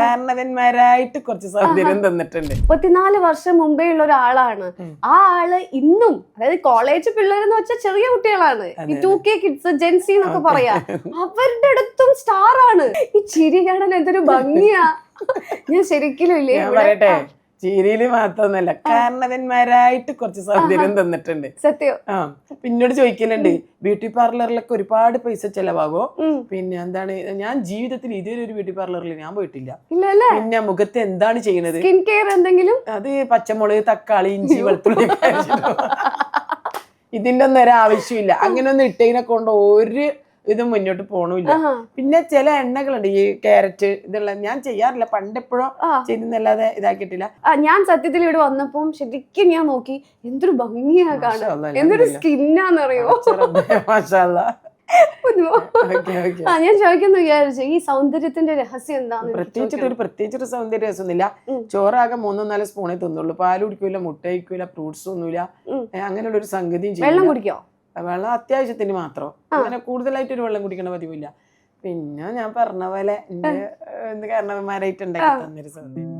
കാരണവന്മാരായിട്ട് കുറച്ച് സൗന്ദര്യം തന്നിട്ടുണ്ട്. 34 വർഷം മുമ്പേ ഉള്ള ഒരാളാണ് ആ ആള് ഇന്നും. അതായത് കോളേജ് പിള്ളേരെന്ന് വെച്ചാൽ ചെറിയ കുട്ടികളാണ്, ഈ 2K കിഡ്സ്, ജെൻസി എന്നൊക്കെ പറയാ. അവരുടെ അടുത്തും സ്റ്റാർ ആണ്. ഈ ചിരി കാണാൻ എന്തൊരു ഭംഗിയാ. ഞാൻ ശരിക്കും ഇല്ലേ പറയട്ടെ, ചിരിയില് മാത്രമൊന്നുമല്ല, കാരണവന്മാരായിട്ട് കുറച്ച് സൗന്ദര്യം തന്നിട്ടുണ്ട്. സത്യം. പിന്നോട് ചോദിക്കലുണ്ട്, ബ്യൂട്ടി പാർലറിലൊക്കെ ഒരുപാട് പൈസ ചെലവാകോ? പിന്നെ എന്താണ്, ഞാൻ ജീവിതത്തിൽ ഇതുവരെ ഒരു ബ്യൂട്ടി പാർലറിൽ ഞാൻ പോയിട്ടില്ല. പിന്നെ മുഖത്ത് എന്താണ് ചെയ്യുന്നത്? സ്കിൻ കെയർ എന്തെങ്കിലും? അത് പച്ചമുളക്, തക്കാളി, ഇഞ്ചി, വെളുത്തുള്ളി ഇതിന്റെ ഒന്നും ഒരാവശ്യമില്ല. അങ്ങനെ ഒന്നും ഇട്ടതിനെ കൊണ്ട് ഒരു ഇത് മുന്നോട്ട് പോണില്ല. പിന്നെ ചില എണ്ണകളുണ്ട്, ഈ ക്യാരറ്റ് ഇതുള്ള ഞാൻ ചെയ്യാറില്ല, പണ്ടെപ്പോഴോ ചെയ്യുന്നല്ലാതെ ഇതാക്കിയിട്ടില്ല. ഞാൻ സത്യത്തിൽ ഇവിടെ വന്നപ്പോ ശരിക്കും ഞാൻ നോക്കി, എന്തൊരു ഭംഗിയാ കാണാൻ, എന്തൊരു സ്കിന്നാന്നറിയോ. ഞാൻ ചോദിക്കുന്നു വിചാരിച്ചു, ഈ സൗന്ദര്യത്തിന്റെ രഹസ്യം എന്താണ്? പ്രത്യേകിച്ചൊരു സൗന്ദര്യ രഹസ്യമൊന്നുമില്ല. ചോറാകെ 3-4 സ്പൂണേ തിന്നുള്ളൂ. പാല് കുടിക്കൂല, മുട്ട കഴിക്കൂല, ഫ്രൂട്ട്സ് ഒന്നുമില്ല, അങ്ങനെയുള്ള ഒരു സംഗതിയും ചെയ്യും. വെള്ളം കുടിക്കോ? വെള്ളം അത്യാവശ്യത്തിന് മാത്രം, അങ്ങനെ കൂടുതലായിട്ട് ഒരു വെള്ളം കുടിക്കണ പതിവില്ല. പിന്നെ ഞാൻ പറഞ്ഞ പോലെ എന്റെ കാരണവന്മാരായിട്ട് ഉണ്ടാക്കി തന്നൊരു സൗന്ദര്യം.